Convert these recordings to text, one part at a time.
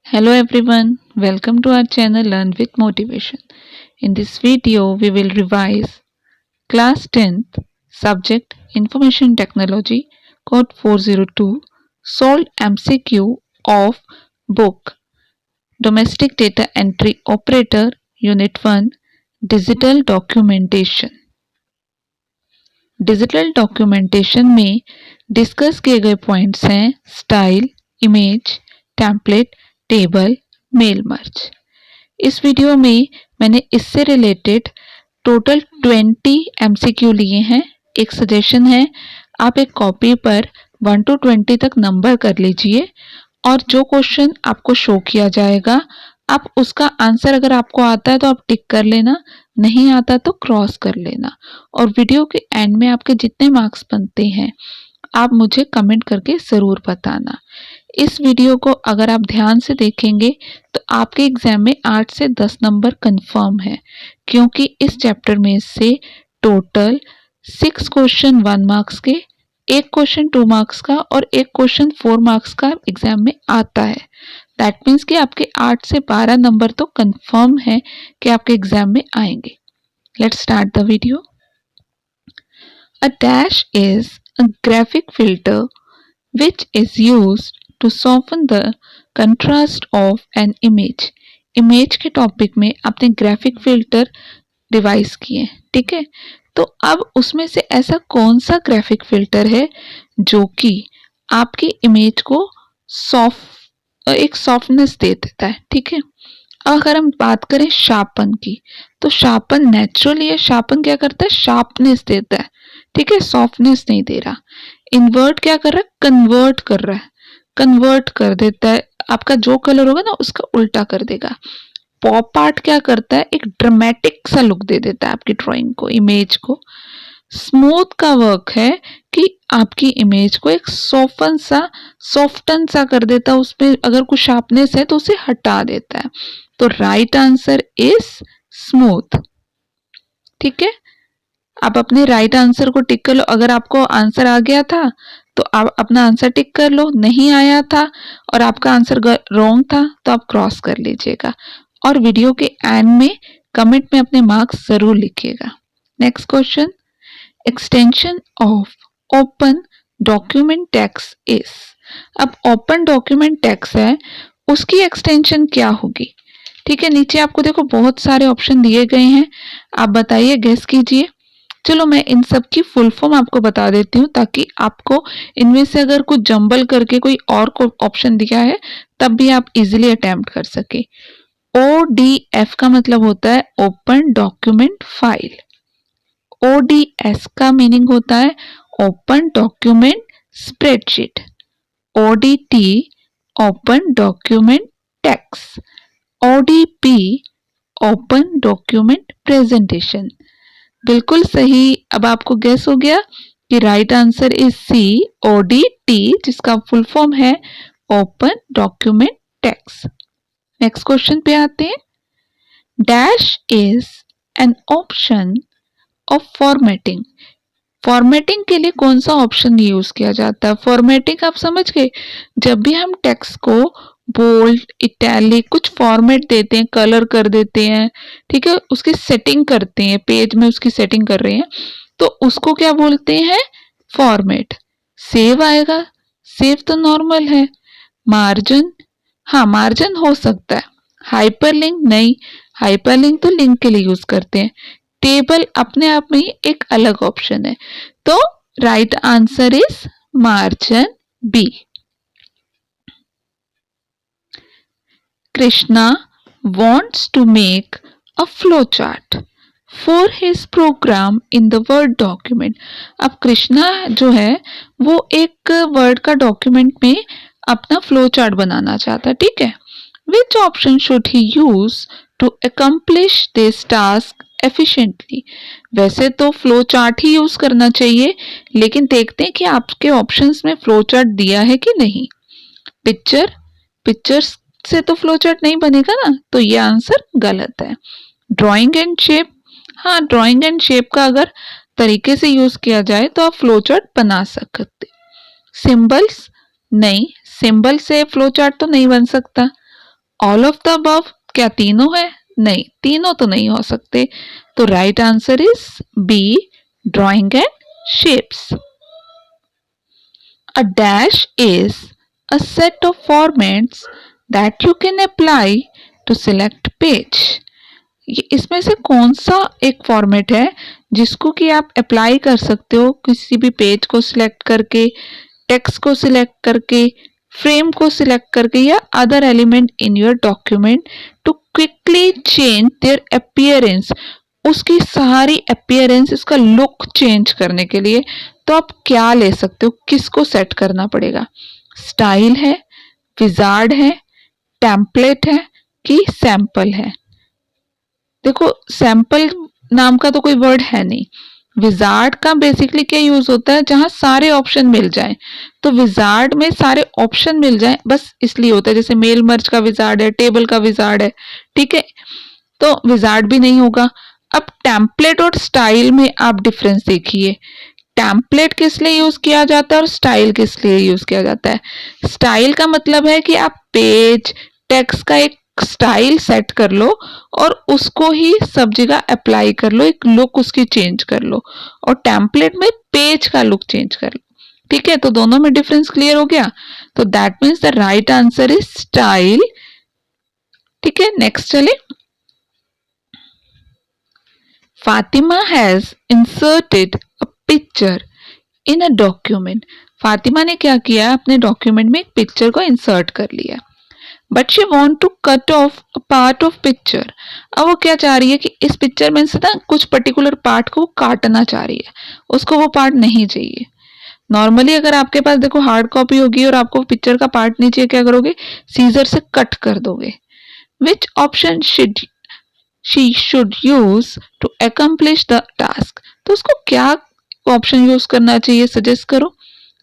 Hello everyone, welcome to our channel Learn with Motivation. In this video, we will revise Class 10th Subject Information Technology Code 402 Solved MCQ of Book Domestic Data Entry Operator Unit 1 Digital Documentation. Digital documentation में discuss किए गए points हैं style, image, template, table, mail merge. इस video में मैंने इससे related total 20 MCQ लिए हैं। एक सजेशन है, आप एक कॉपी पर 1 to 20 तक नंबर कर लीजिए और जो क्वेश्चन आपको शो किया जाएगा आप उसका आंसर अगर आपको आता है तो आप टिक कर लेना, नहीं आता तो क्रॉस कर लेना। और वीडियो के एंड में आपके जितने मार्क्स बनते हैं आप मुझे कमेंट करके ज़रूर बताना। इस वीडियो को अगर आप ध्यान से देखेंगे तो आपके एग्जाम में 8 से 10 नंबर कंफर्म है, क्योंकि इस चैप्टर में से टोटल 6 क्वेश्चन 1 मार्क्स के, एक क्वेश्चन 2 मार्क्स का और एक क्वेश्चन 4 मार्क्स का एग्जाम में आता है। दैट मीन्स कि आपके 8 से 12 नंबर तो कंफर्म है कि आपके एग्जाम में आएंगे। Let's start the video. A dash is a graphic filter which is used to soften the contrast of an image। Image के टॉपिक में आपने ग्राफिक फिल्टर डिवाइस किए, ठीक है। तो अब उसमें से ऐसा कौन सा ग्राफिक फिल्टर है जो कि आपकी इमेज को एक सॉफ्टनेस दे देता है, ठीक है। अगर हम बात करें शार्पन की, तो शार्पन नेचुरली है, शार्पन क्या करता है, शार्पनेस देता है, ठीक है, सॉफ्टनेस नहीं दे रहा। इन्वर्ट क्या कर रहा है, कन्वर्ट कर रहा है, कन्वर्ट कर देता है, आपका जो कलर होगा ना उसका उल्टा कर देगा। पॉप आर्ट क्या करता है, एक ड्रामेटिक सा लुक दे देता है आपकी ड्राइंग को, इमेज को। स्मूथ का वर्क है कि आपकी इमेज को एक सॉफ्टन सा कर देता है, उसमें अगर कुछ शार्पनेस है तो उसे हटा देता है। तो राइट आंसर इज स्मूथ, ठीक है। आप अपने राइट आंसर को टिक कर लो। अगर आपको आंसर आ गया था तो आप अपना आंसर टिक कर लो, नहीं आया था और आपका आंसर रॉन्ग था तो आप क्रॉस कर लीजिएगा। और वीडियो के एंड में कमेंट में अपने मार्क्स जरूर लिखिएगा। Next question, extension of open document text is. अब ओपन डॉक्यूमेंट टेक्स्ट है, उसकी एक्सटेंशन क्या होगी, ठीक है। नीचे आपको देखो बहुत सारे ऑप्शन दिए गए हैं, आप बताइए, गेस कीजिए। चलो मैं इन सब की फुल फॉर्म आपको बता देती हूँ ताकि आपको इनमें से अगर कुछ जंबल करके कोई और को ऑप्शन दिया है तब भी आप इजीली अटेम्प्ट कर सके। ODF का मतलब होता है ओपन डॉक्यूमेंट फाइल। ODS का मीनिंग होता है open document spreadsheet. ODT open document text. ODP open document presentation. बिल्कुल सही। अब आपको गेस हो गया कि right answer is C, ODT, जिसका फुल फॉर्म है open document text. Next question पे आते हैं। Dash is an option of formatting. Formatting के लिए कौन सा ऑप्शन यूज किया जाता है? फॉर्मेटिंग आप समझ गए, जब भी हम टेक्स्ट को बोल्ड, इटैलिक कुछ फॉर्मेट देते हैं, कलर कर देते हैं, ठीक है, उसकी सेटिंग करते हैं, पेज में उसकी सेटिंग कर रहे हैं तो उसको क्या बोलते हैं, फॉर्मेट। सेव आएगा, सेव तो नॉर्मल है। मार्जिन, हाँ मार्जिन हो सकता है। हाइपरलिंक नहीं, हाइपरलिंक तो लिंक के लिए यूज करते हैं। टेबल अपने आप में ही एक अलग ऑप्शन है। तो right answer is margin B. Krishna wants to make a flowchart for his program in the Word document। अब कृष्णा जो है वो एक वर्ड का डॉक्यूमेंट में अपना फ्लो चार्ट बनाना चाहता है, ठीक है। Which option should he use to accomplish this task efficiently? वैसे तो फ्लो चार्ट ही यूज करना चाहिए, लेकिन देखते हैं कि आपके ऑप्शंस में फ्लो चार्ट दिया है कि नहीं। पिक्चर्स से तो फ्लो चार्ट नहीं बनेगा ना, तो ये आंसर गलत है। ड्राइंग एंड शेप, हाँ ड्राइंग एंड शेप का अगर तरीके से यूज किया जाए तो आप फ्लो चार्ट बना सकते। सिंबल्स नहीं, सिंबल से फ्लो चार्ट तो नहीं बन सकता। ऑल ऑफ द अबव, क्या तीनों है? नहीं, तीनों तो नहीं हो सकते। तो right answer is B, drawing and shapes. A dash is a set of formats that you can apply to select page. ये इसमें से कौन सा एक फॉर्मेट है जिसको कि आप अप्लाई कर सकते हो किसी भी पेज को सिलेक्ट करके, टेक्स्ट को सिलेक्ट करके, फ्रेम को सिलेक्ट करके या other element in your document to quickly change their appearance, उसकी सारी अपीयरेंस, इसका लुक चेंज करने के लिए। तो आप क्या ले सकते हो, किसको सेट करना पड़ेगा? स्टाइल है, विजार्ड है, टेम्पलेट है कि सैंपल है? देखो सैंपल नाम का तो कोई वर्ड है नहीं। विजार्ड का बेसिकली क्या यूज होता है, जहां सारे ऑप्शन मिल जाए। तो विजार्ड में सारे ऑप्शन मिल जाए बस इसलिए होता है, जैसे मेल मर्ज का विजार्ड है, टेबल का विजार्ड है, ठीक है, तो विजार्ड भी नहीं होगा। अब टेम्पलेट और स्टाइल में आप डिफरेंस देखिए। टेम्पलेट किस लिए यूज किया जाता है और स्टाइल किस लिए यूज किया जाता है? स्टाइल का मतलब है कि आप पेज, टेक्स्ट का एक स्टाइल सेट कर लो और उसको ही सब जगह अप्लाई कर लो, एक लुक उसकी चेंज कर लो। और टेम्पलेट में पेज का लुक चेंज कर लो। ठीक है, तो दोनों में डिफरेंस क्लियर हो गया। तो that means the right answer is style. ठीक है, नेक्स्ट चले। Fatima has inserted a picture in a document. Fatima ने क्या किया, अपने डॉक्यूमेंट में एक पिक्चर को इंसर्ट कर लिया। But she want to cut off a part of picture. अब वो क्या चाह रही है कि इस पिक्चर में से ना कुछ पर्टिकुलर पार्ट को काटना चाह रही है, उसको वो पार्ट नहीं चाहिए। नॉर्मली अगर आपके पास देखो हार्ड कॉपी होगी और आपको पिक्चर का पार्ट नहीं चाहिए, क्या करोगे? सीजर से कट कर दोगे। Which option she should use to accomplish the task. तो उसको क्या ऑप्शन यूज करना चाहिए, सजेस्ट करो।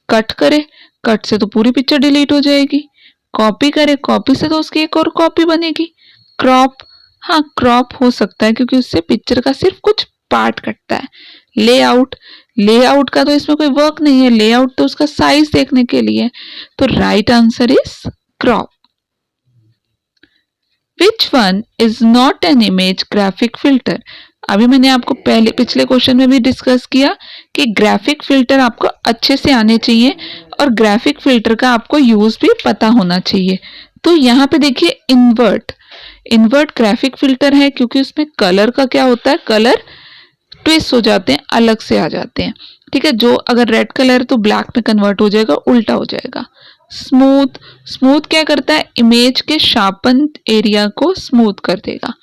कट करे, कट से तो पूरी पिक्चर डिलीट हो जाएगी। कॉपी करे, कॉपी से तो उसकी एक और कॉपी बनेगी। क्रॉप, हाँ क्रॉप हो सकता है क्योंकि उससे पिक्चर का सिर्फ कुछ पार्ट कटता है। लेआउट, लेआउट का तो इसमें कोई वर्क नहीं है, लेआउट तो उसका साइज देखने के लिए। तो right answer is crop. Which one is not an image graphic filter. अभी मैंने आपको पहले पिछले क्वेश्चन में भी डिस्कस किया कि ग्राफिक फिल्टर आपको अच्छे से आने चाहिए और ग्राफिक फिल्टर का आपको यूज भी पता होना चाहिए। तो यहाँ पे देखिए इन्वर्ट, इन्वर्ट ग्राफिक फिल्टर है क्योंकि उसमें कलर का क्या होता है, कलर ट्विस्ट हो जाते हैं, अलग से आ जाते हैं। ठीक है, जो अगर रेड कलर है तो ब्लैक में कन्वर्ट हो जाएगा, उल्टा हो जाएगा। स्मूथ, स्मूथ क्या करता है, इमेज के शार्पन एरिया को स्मूथ कर देगा।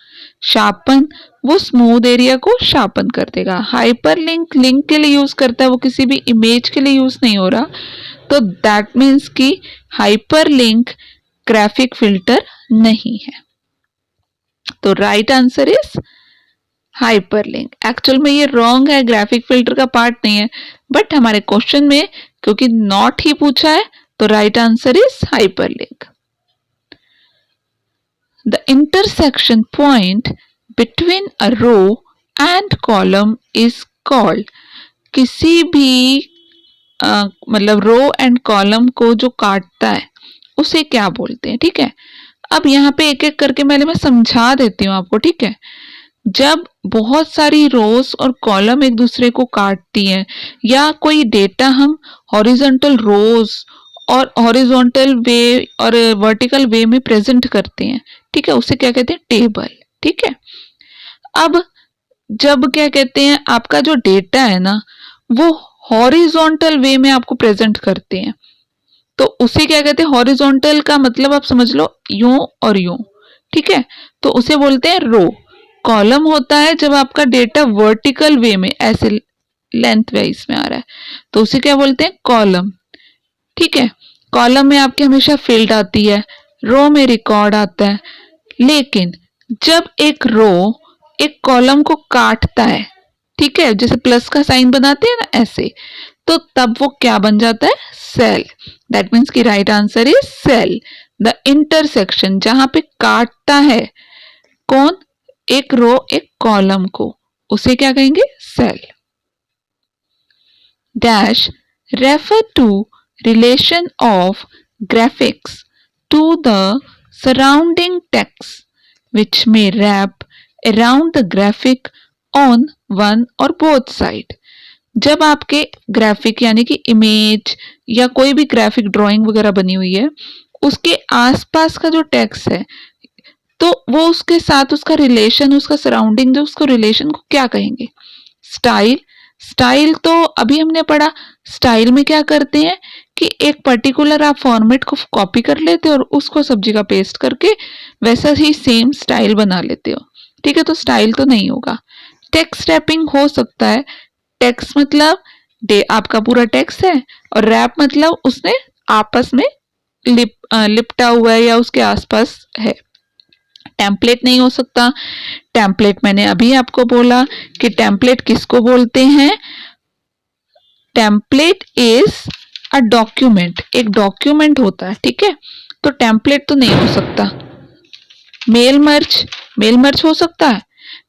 शार्पन, वो स्मूथ एरिया को शार्पन कर देगा। हाइपर लिंक, लिंक के लिए यूज करता है, वो किसी भी इमेज के लिए यूज नहीं हो रहा। तो दैट मीन्स कि हाइपर लिंक ग्राफिक फिल्टर नहीं है। तो right answer is hyperlink. Actual में ये रॉन्ग है, ग्राफिक फिल्टर का पार्ट नहीं है, बट हमारे क्वेश्चन में क्योंकि नॉट ही पूछा है तो right answer is hyperlink. The intersection point between a row and column is called. किसी भी मतलब रो एंड कॉलम को जो काटता है उसे क्या बोलते हैं? ठीक है, अब यहाँ पे एक एक करके मैं समझा देती हूँ आपको। ठीक है, जब बहुत सारी रोज और कॉलम एक दूसरे को काटती हैं या कोई डेटा हम हॉरिजॉन्टल रोज और हॉरिजॉन्टल वे और वर्टिकल वे में प्रेजेंट करते हैं, ठीक है, उसे क्या कहते हैं? टेबल। ठीक है, अब जब क्या कहते हैं, आपका जो डेटा है ना वो हॉरिजॉन्टल वे में आपको प्रेजेंट करते हैं तो उसे क्या कहते हैं? हॉरिजॉन्टल का मतलब आप समझ लो यूं और यूं। ठीक है, तो उसे बोलते हैं रो। कॉलम होता है जब आपका डेटा वर्टिकल वे में ऐसे लेंथ वाइज में आ रहा है तो उसे क्या बोलते हैं? कॉलम। ठीक है, कॉलम में आपके हमेशा फील्ड आती है, रो में रिकॉर्ड आता है। लेकिन जब एक रो एक कॉलम को काटता है, ठीक है, जैसे प्लस का साइन बनाते हैं ना ऐसे, तो तब वो क्या बन जाता है? सेल। दैट मीन्स की right answer is cell. The intersection, जहां पे काटता है कौन? एक रो एक कॉलम को, उसे क्या कहेंगे? Cell. Dash refer to relation of graphics to the surrounding text which may wrap around the graphic on one or both side. जब आपके ग्राफिक यानी कि इमेज या कोई भी ग्राफिक ड्राइंग वगैरह बनी हुई है, उसके आसपास का जो टेक्स्ट है तो वो उसके साथ उसका रिलेशन, उसका सराउंडिंग, जो उसको रिलेशन को क्या कहेंगे? स्टाइल। स्टाइल तो अभी हमने पढ़ा। स्टाइल में क्या करते हैं कि एक पर्टिकुलर आप फॉर्मेट को कॉपी कर लेते हो और उसको सब जगह पेस्ट करके वैसा ही सेम स्टाइल बना लेते हो। ठीक है, तो स्टाइल तो नहीं होगा। टेक्स्ट रैपिंग हो सकता है। टेक्स्ट मतलब आपका पूरा टेक्स्ट है और रैप मतलब उसने आपस में लिपटा हुआ है या उसके आसपास है। टेम्पलेट नहीं हो सकता। टेम्पलेट मैंने अभी आपको बोला कि टेम्पलेट किसको बोलते हैं? टेम्पलेट इज अ डॉक्यूमेंट, एक डॉक्यूमेंट होता है। ठीक है, तो टेम्पलेट तो नहीं हो सकता। मेल मर्ज, मेल मर्ज हो सकता है।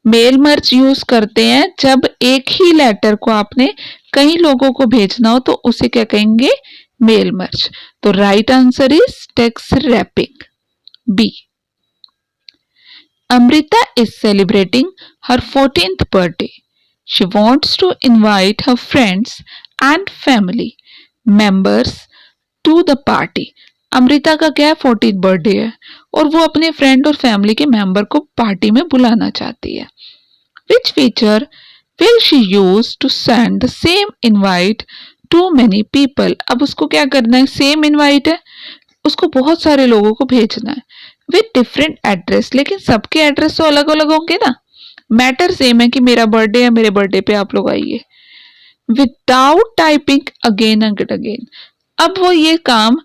मेल मर्ज यूज करते हैं जब एक ही लेटर को आपने कई लोगों को भेजना हो, तो उसे क्या कहेंगे? Mail merge. तो right answer is text wrapping, B. Amrita is celebrating her 14th birthday. She wants to invite her friends and family members to the party. Amrita का क्या है? 14th बर्थडे है और वो अपने फ्रेंड और फैमिली के मेंबर को पार्टी में बुलाना चाहती है। Which feature will she use to send the same invite to many people? अब उसको क्या करना है? सेम इनवाइट है, उसको बहुत सारे लोगों को भेजना है विथ डिफरेंट एड्रेस, लेकिन सबके एड्रेस तो अलग अलग होंगे ना। मैटर सेम है कि मेरा बर्थडे है, मेरे बर्थडे पे आप लोग आइए। Without typing again and again, अब वो ये काम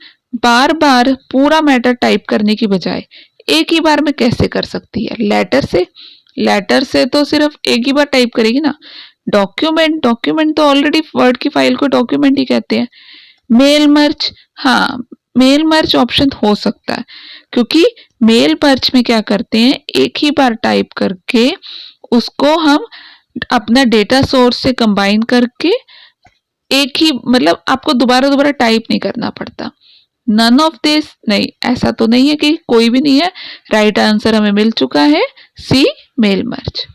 बार बार पूरा मैटर टाइप करने की बजाय एक ही बार में कैसे कर सकती है? लेटर से। लेटर से तो सिर्फ एक ही बार टाइप करेगी ना। डॉक्यूमेंट, डॉक्यूमेंट तो ऑलरेडी वर्ड की फाइल को डॉक्यूमेंट ही कहते हैं। मेल मर्ज, हाँ मेल मर्ज ऑप्शन हो सकता है, क्योंकि मेल मर्ज में क्या करते हैं, एक ही बार टाइप करके उसको हम अपना डेटा सोर्स से कंबाइन करके एक ही, मतलब आपको दोबारा दोबारा टाइप नहीं करना पड़ता। नन ऑफ दिस, नहीं ऐसा तो नहीं है कि कोई भी नहीं है। राइट आंसर हमें मिल चुका है, C mail merge.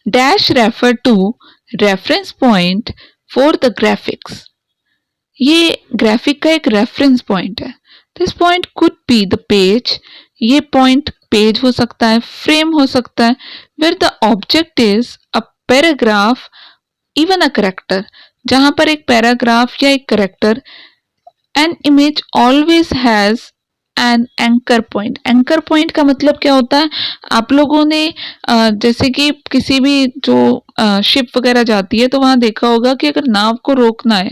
Dash refer to reference point for the graphics. ये ग्राफिक का एक रेफरेंस पॉइंट है। This point could be the page, ये पॉइंट पेज हो सकता है, फ्रेम हो सकता है, where the object is a paragraph, even a character, जहां पर एक पैराग्राफ या एक character. An image always has an anchor point. Anchor point का मतलब क्या होता है? आप लोगों ने जैसे कि किसी भी जो शिप वगैरह जाती है तो वहां देखा होगा कि अगर नाव को रोकना है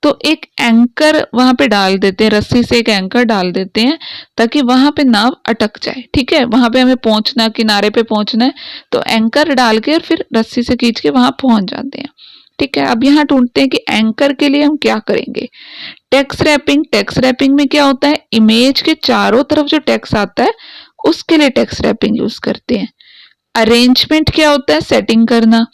तो एक एंकर वहां पे डाल देते हैं, रस्सी से एक एंकर डाल देते हैं ताकि वहां पे नाव अटक जाए। ठीक है, वहां पे हमें पहुंचना, किनारे पे पहुंचना है तो एंकर डाल के और फिर रस्सी से खींच के वहां पहुंच जाते हैं। ठीक है, अब यहाँ ढूंढते हैं कि एंकर के लिए हम क्या करेंगे। टेक्स्ट रैपिंग, टेक्स्ट रैपिंग में क्या होता है? इमेज के चारों तरफ जो टेक्स्ट आता है उसके लिए टेक्स्ट रैपिंग यूज करते हैं। अरेंजमेंट क्या होता है? सेटिंग करना।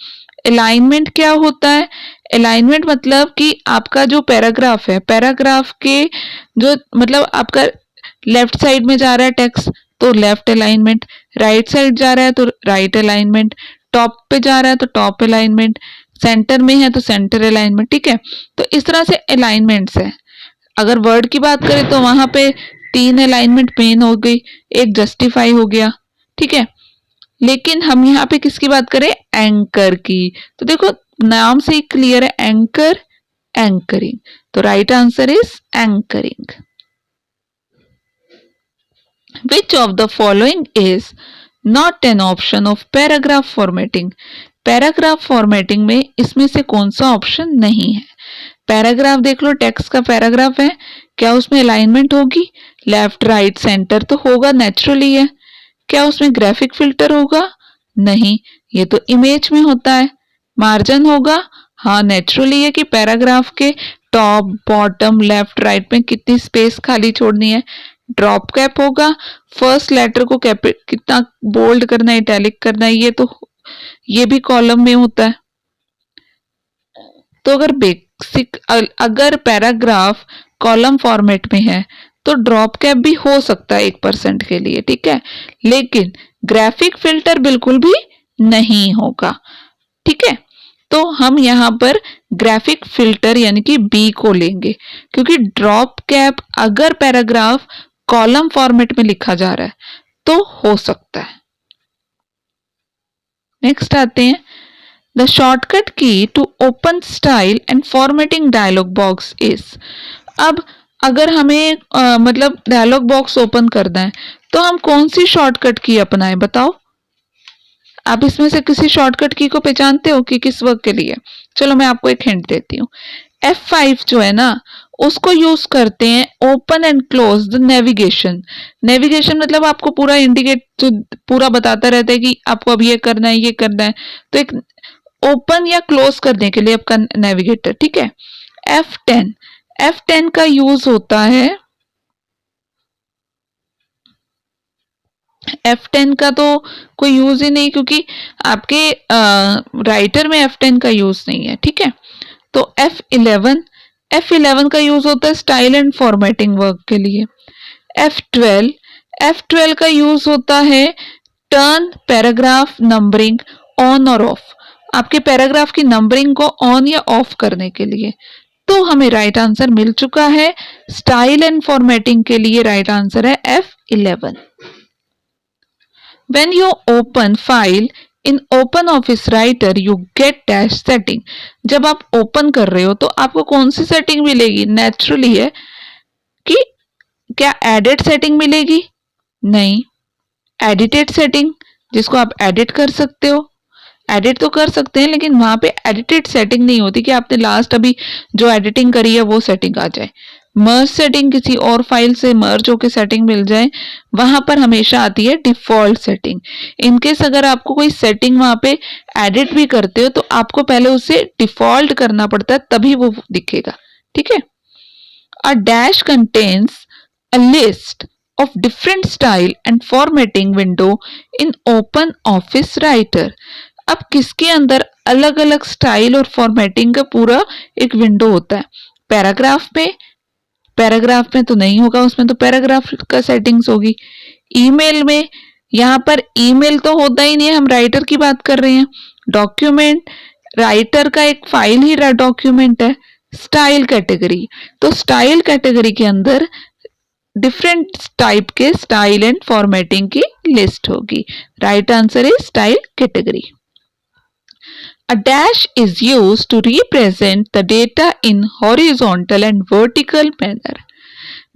अलाइनमेंट क्या होता है? अलाइनमेंट मतलब कि आपका जो पैराग्राफ है, पैराग्राफ के जो मतलब आपका लेफ्ट साइड में जा रहा है टेक्स्ट तो लेफ्ट अलाइनमेंट, राइट साइड जा रहा है तो राइट अलाइनमेंट, टॉप पे जा रहा है तो टॉप अलाइनमेंट, सेंटर में है तो सेंटर अलाइनमेंट। ठीक है, तो इस तरह से अलाइनमेंट्स है। अगर वर्ड की बात करें तो वहां पे 3 अलाइनमेंट मेन हो गई, एक जस्टिफाई हो गया। ठीक है, लेकिन हम यहाँ पे किसकी बात करें? एंकर की। तो देखो नाम से ही क्लियर है, एंकर, एंकरिंग। तो right answer is anchoring. Which of the following is not an option of paragraph formatting? Paragraph formatting में इसमें से कौन सा ऑप्शन नहीं है? पैराग्राफ देख लो, टेक्स्ट का पैराग्राफ है, क्या उसमें अलाइनमेंट होगी? लेफ्ट राइट सेंटर तो होगा, नेचुरली है। क्या उसमें ग्राफिक फिल्टर होगा? नहीं, ये तो इमेज में होता है। मार्जिन होगा? हाँ नेचुरली है कि पैराग्राफ के टॉप, बॉटम, लेफ्ट, राइट में कितनी स्पेस खाली छोड़नी है। ड्रॉप कैप होगा, फर्स्ट लेटर को कितना बोल्ड करना है, इटैलिक करना है, ये भी कॉलम में होता है। तो अगर पैराग्राफ कॉलम फॉर्मेट में है तो ड्रॉप कैप भी हो सकता है 1% के लिए, ठीक है, लेकिन ग्राफिक फिल्टर बिल्कुल भी नहीं होगा, ठीक है। तो हम यहाँ पर ग्राफिक फिल्टर यानी कि बी को लेंगे, क्योंकि ड्रॉप कैप अगर पैराग्राफ कॉलम फॉर्मेट में लिखा जा रहा है तो हो सकता है। नेक्स्ट आते हैं, the shortcut key to open style and formatting dialog box is. अब अगर हमें मतलब डायलॉग बॉक्स ओपन करना है तो हम कौन सी शॉर्टकट की अपनाएं, बताओ। आप इसमें से किसी शॉर्टकट की को पहचानते हो कि किस वर्क के लिए? चलो मैं आपको एक हिंट देती हूँ। F5 जो है ना, उसको यूज करते हैं open and close the navigation. Navigation मतलब आपको पूरा इंडिकेट, जो पूरा बताता रहता है कि आपको अब ये करना है, ये करना है, तो एक ओपन या क्लोज करने के लिए आपका नेविगेटर, ठीक है। F10, F10 का यूज होता है, F10 का तो कोई यूज ही नहीं, क्योंकि आपके राइटर में F10 का यूज नहीं है, ठीक है। तो F11, F11 का यूज होता है स्टाइल एंड फॉर्मेटिंग वर्क के लिए। F12, F12 का यूज होता है टर्न पैराग्राफ नंबरिंग ऑन और ऑफ, आपके पैराग्राफ की नंबरिंग को ऑन या ऑफ करने के लिए। तो हमें राइट आंसर मिल चुका है, स्टाइल एंड फॉर्मेटिंग के लिए राइट आंसर है F11। When you open file in open office writer you get dash setting। जब आप ओपन कर रहे हो तो आपको कौन सी सेटिंग मिलेगी? नेचुरली है कि क्या एडिट सेटिंग मिलेगी? नहीं, एडिटेड सेटिंग, जिसको आप एडिट कर सकते हो। एडिट तो कर सकते हैं लेकिन वहां पे एडिटेड सेटिंग नहीं होती कि आपने लास्ट अभी जो एडिटिंग करी है वो सेटिंग आ जाए। मर्ज सेटिंग, किसी और फाइल से मर्ज होकर सेटिंग मिल जाए, वहां पर हमेशा आती है डिफॉल्ट सेटिंग। इनकेस अगर आपको कोई सेटिंग वहां पे एडिट भी करते हो तो आपको पहले उसे डिफॉल्ट करना पड़ता है, तभी वो दिखेगा, ठीक है। A dash contains a list of different style and formatting window in open office writer। अब किसके अंदर अलग अलग स्टाइल और फॉर्मेटिंग का पूरा एक विंडो होता है? पैराग्राफ पे, पैराग्राफ में तो नहीं होगा, उसमें तो पैराग्राफ का सेटिंग्स होगी। ईमेल में, यहाँ पर ईमेल तो होता ही नहीं है, हम राइटर की बात कर रहे हैं। डॉक्यूमेंट, राइटर का एक फाइल ही डॉक्यूमेंट है। स्टाइल कैटेगरी, तो स्टाइल कैटेगरी के अंदर डिफरेंट टाइप के स्टाइल एंड फॉर्मेटिंग की लिस्ट होगी। Right answer is style category. A dash is used to represent the data in horizontal and vertical manner।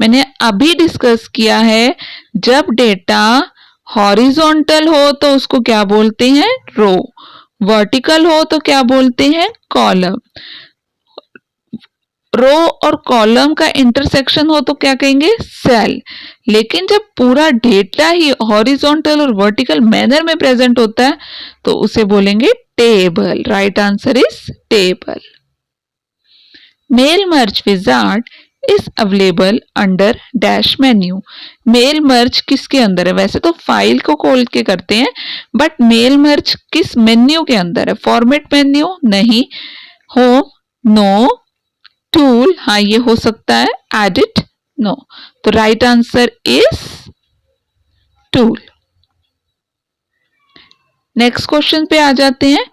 मैंने अभी डिस्कस किया है, जब डेटा हॉरिजॉन्टल हो तो उसको क्या बोलते हैं? रो। वर्टिकल हो तो क्या बोलते हैं? कॉलम। रो और कॉलम का इंटरसेक्शन हो तो क्या कहेंगे? सेल। लेकिन जब पूरा डेटा ही हॉरिजॉन्टल और वर्टिकल मैनर में प्रेजेंट होता है तो उसे बोलेंगे table. Right answer is table. Mail merge wizard is available under dash menu. Mail merge किसके अंदर है? वैसे तो फाइल को खोल के करते हैं, बट मेल मर्ज किस मेन्यू के अंदर है? फॉर्मेट मेन्यू नहीं, होम नो, टूल हाँ ये हो सकता है, एडिट नो। तो right answer is tool. Next question पे आ जाते हैं।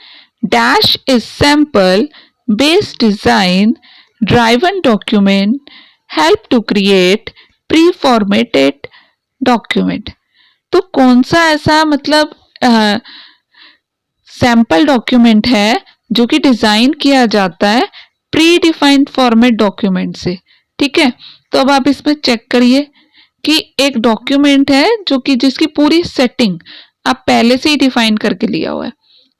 Dash is sample based design driven document help to create pre formatted document. तो कौन सा ऐसा मतलब सैंपल डॉक्यूमेंट है जो कि डिजाइन किया जाता है प्री डिफाइंड फॉर्मेट डॉक्यूमेंट से, ठीक है। तो अब आप इसमें चेक करिए कि एक डॉक्यूमेंट है जो कि जिसकी पूरी सेटिंग आप पहले से ही डिफाइन करके लिया हुआ है।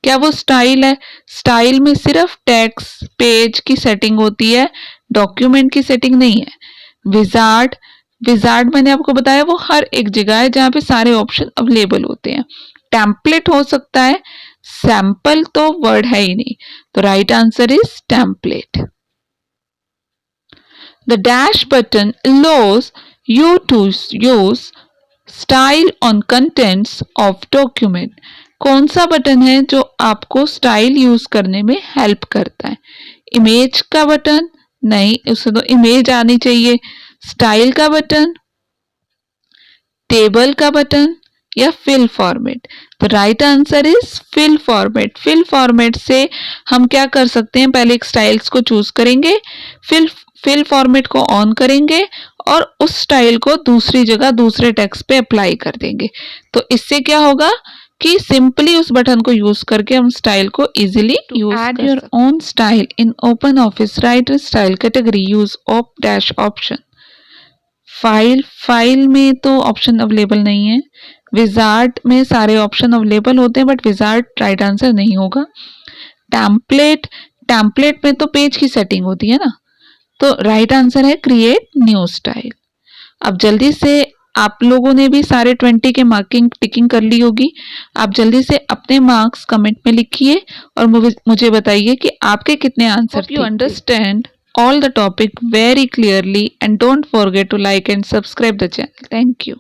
क्या वो स्टाइल है? स्टाइल में सिर्फ टेक्स्ट पेज की सेटिंग होती है, डॉक्यूमेंट की सेटिंग नहीं है। विजार्ड, विजार्ड मैंने आपको बताया वो हर एक जगह है जहां पे सारे ऑप्शन अवेलेबल होते हैं। टेम्पलेट हो सकता है, सैंपल तो वर्ड है ही नहीं, तो right answer is template. The dash button allows you to use style on contents of document। कौन सा बटन है जो आपको स्टाइल यूज करने में हेल्प करता है? इमेज का बटन नहीं, उससे तो इमेज आनी चाहिए। स्टाइल का बटन, टेबल का बटन या फिल फॉर्मेट? तो right answer is fill format. Fill format से हम क्या कर सकते हैं, पहले एक स्टाइल्स को चूज करेंगे, फिल फॉर्मेट को ऑन करेंगे और उस स्टाइल को दूसरी जगह दूसरे टेक्स्ट पे अप्लाई कर देंगे। तो इससे क्या होगा कि सिंपली उस बटन को यूज करके हम स्टाइल को इजीली यूज कर सकते हैं। Add your own style in open office, right style category, use of dash option. File में तो ऑप्शन अवेलेबल नहीं है, विजार्ड में सारे ऑप्शन अवेलेबल होते हैं बट विजार्ड राइट आंसर नहीं होगा। टेम्पलेट में तो पेज की सेटिंग होती है ना, तो राइट आंसर है क्रिएट न्यू स्टाइल। अब जल्दी से, आप लोगों ने भी सारे 20 के मार्किंग टिकिंग कर ली होगी, आप जल्दी से अपने मार्क्स कमेंट में लिखिए और मुझे बताइए कि आपके कितने आंसर थे। You understand all the topic very clearly and don't forget to like and subscribe the channel. Thank you.